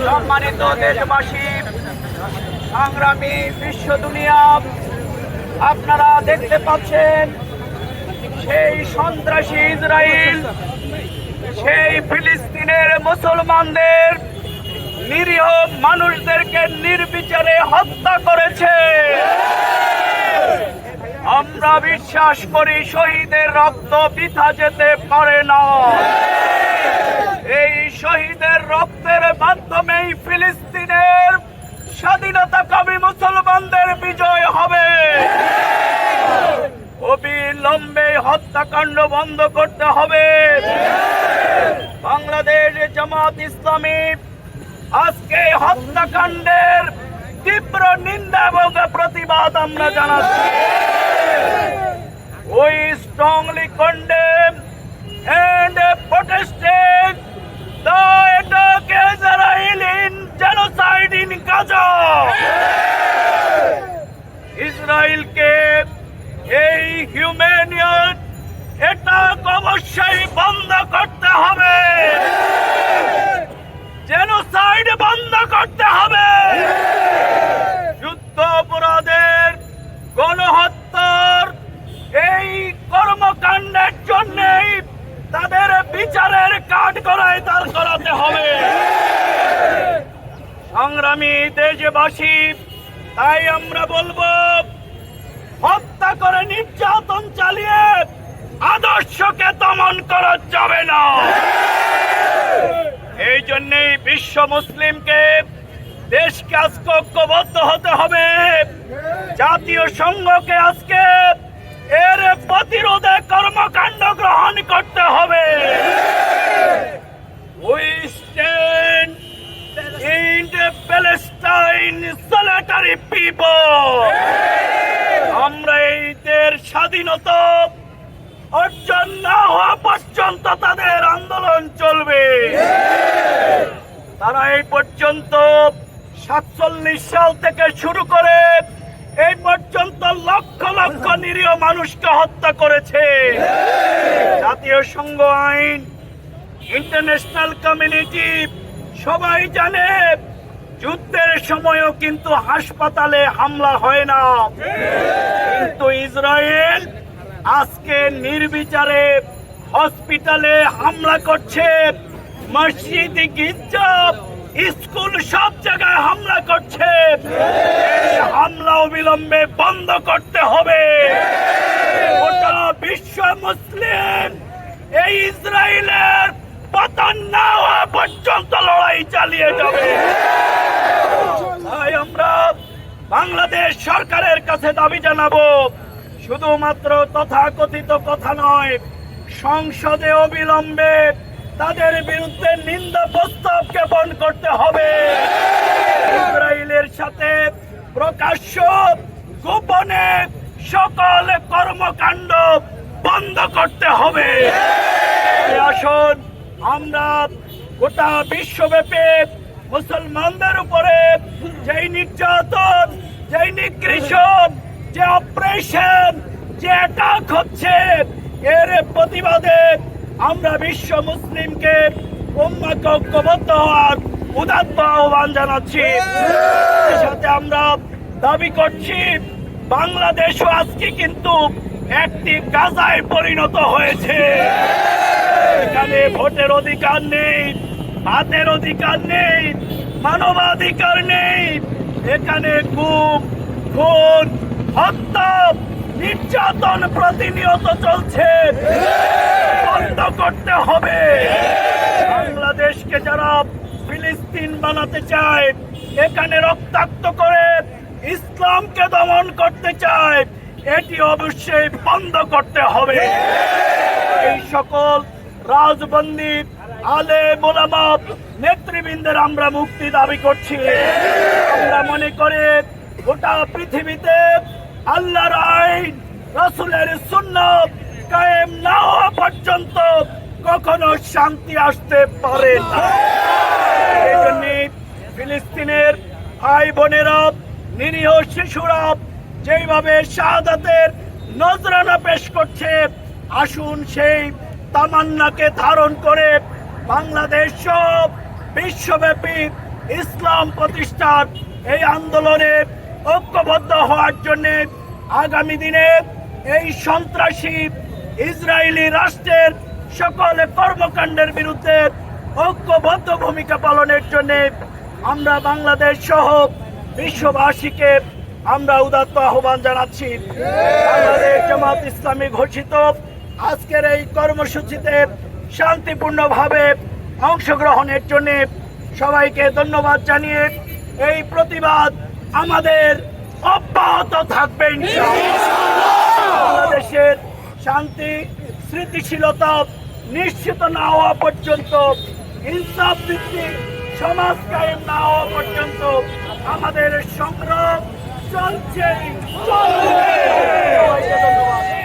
সম্মানিত দেশবাসী, সংগ্রামী বিশ্ব দুনিয়া, আপনারা দেখতে পাচ্ছেন সেই সন্ত্রাসী ইসরায়েল সেই ফিলিস্তিনের মুসলমানদের নিরীহ মানুষদেরকে নির্বিচারে হত্যা করেছে। আমরা বিশ্বাস করি শহীদের রক্ত বৃথা যেতে পারে না। এই শহীদের রক্তের মাধ্যমেই ফিলিস্তিনের স্বাধীনতাকামী মুসলমানদের বিজয় হবে। অবিলম্বে হত্যাকাণ্ড বন্ধ করতে হবে। বাংলাদেশ জামাত ইসলামী আজকে হত্যাকাণ্ডের তীব্র নিন্দা এবং প্রতিবাদ আমরা জানাচ্ছি। We strongly condemn and protest the attack Israel in genocide in Gaza. ইসরায়েলকে এই হিউম্যানিয়ন অ্যাটাক অবশ্যই বন্ধ করতে হবে। জেনোসাইড বন্ধ করতে হবে। যুদ্ধ অপরাধের, গণহত্যার এই কর্মকাণ্ডের জন্যই তাদের বিচারের কাঠগড়ায় দাঁড় করাতে হবে। সংগ্রামী দেশবাসী, তাই আমরা বলবো, হত্যা করে নির্যাতন চালিয়ে আদর্শকে দমন করা যাবে না। এই জন্যই বিশ্ব মুসলিমকে দেশকে আজকে ঐক্যবদ্ধ হতে হবে। জাতীয় সংঘকে আজকে এর প্রতিরোধে কর্মকাণ্ড গ্রহণ করতে হবে। We stand in the Palestine solitary people. আমরা এই দেশের স্বাধীনতা অর্জন না হওয়া পর্যন্ত তাদের আন্দোলন চলবে। তারা এই পর্যন্ত 47 সাল থেকে শুরু করে এই পর্যন্ত লক্ষ লক্ষ নিরীহ মানুষকে হত্যা করেছে। জাতীয় সংঘ আইন, ইন্টারন্যাশনাল কমিউনিটি সবাই জানে, যুদ্ধের সময়ও কিন্তু হাসপাতালে হামলা হয় না। কিন্তু ইসরায়েল আজকে নির্বিচারে হসপিটালে হামলা করছে, মসজিদ, গির্জা, স্কুল সব জায়গায় হামলা করছে। এই হামলা অবিলম্বে বন্ধ করতে হবে। গোটা বিশ্ব মুসলিম এই ইসরায়েলের পতন না হওয়া পর্যন্ত লড়াই চালিয়ে যাবে। তাই আমরা বাংলাদেশ সরকারের কাছে দাবি জানাবো, শুধুমাত্র তথাকথিত কথা নয়, সংসদে অবিলম্বে তাদের বিরুদ্ধে নিন্দা প্রস্তাব জ্ঞাপন করতে হবে। ইসরায়েলের সাথে প্রকাশ্য গোপনে সকল কর্মকাণ্ড বন্ধ করতে হবে। আসুন আমরা গোটা বিশ্বব্যাপী মুসলমানদের উপরে যেই নির্যাতন, যেই নিগৃহীত, যে অপারেশন, যে অ্যাটাক হচ্ছে, এর প্রতিবাদে আমরা বিশ্ব মুসলিমকে উম্মাহকে ঐক্যবদ্ধ হওয়ার উদাত্ত আহ্বান জানাচ্ছি। সাথে আমরা দাবি করছি, বাংলাদেশও আজকে কিন্তু একটি গাজায় পরিণত হয়েছে। এখানে ভোটের অধিকার নেই, ভাতের অধিকার নেই, মানবাধিকার নেই। এখানে গুম, খুন, হত্যা, নির্যাতন প্রতিনিয়ত চলছে। বন্ধ করতে হবে। বাংলাদেশকে যারা ফিলিস্তিন বানাতে চায়, এখানে রক্তাক্ত করে ইসলামকে দমন করতে চায়, এটি অবশ্যই বন্ধ করতে হবে। এই সকল রাজবন্দী আলেম ওলামা নেতৃবৃন্দের আমরা মুক্তি দাবি করছি। আমরা মনে করি গোটা পৃথিবীতে আল্লাহর আইন, রাসূলের সুন্নাত কায়েম না হওয়া পর্যন্ত কখনো শান্তি আসতে পারে না। এই জন্য ফিলিস্তিনের ভাই বোনেরা, নিরীহ শিশুরা যেইভাবে শাহাদাতের নজরানা পেশ করছে, আসুন সেই তামান্নাকে ধারণ করে বাংলাদেশ সব বিশ্বব্যাপী ইসলাম প্রতিষ্ঠার এই আন্দোলনে ঐক্যবদ্ধ হওয়ার জন্য আগামী দিনে এই সন্ত্রাসী ইসরায়েলি রাষ্ট্রের সকল কর্মকাণ্ডের বিরুদ্ধে ঐক্যবদ্ধ ভূমিকা পালনের জন্য আমরা বাংলাদেশ সহ বিশ্ববাসীকে আমরা উদাত্ত আহ্বান জানাচ্ছি। বাংলাদেশ জামাত ইসলামী ঘোষিত আজকের এই কর্মসূচিতে শান্তিপূর্ণভাবে অংশগ্রহণের জন্য সবাইকে ধন্যবাদ জানিয়ে এই প্রতিবাদ আমাদের অব্যাহত থাকবে ইনশাআল্লাহ। বাংলাদেশের শান্তি স্থিতিশীলতা নিশ্চিত না হওয়া পর্যন্ত, ইনসাফ ভিত্তিক সমাজ কায়েম না হওয়া পর্যন্ত আমাদের সংগ্রাম চলছে। সবাইকে ধন্যবাদ।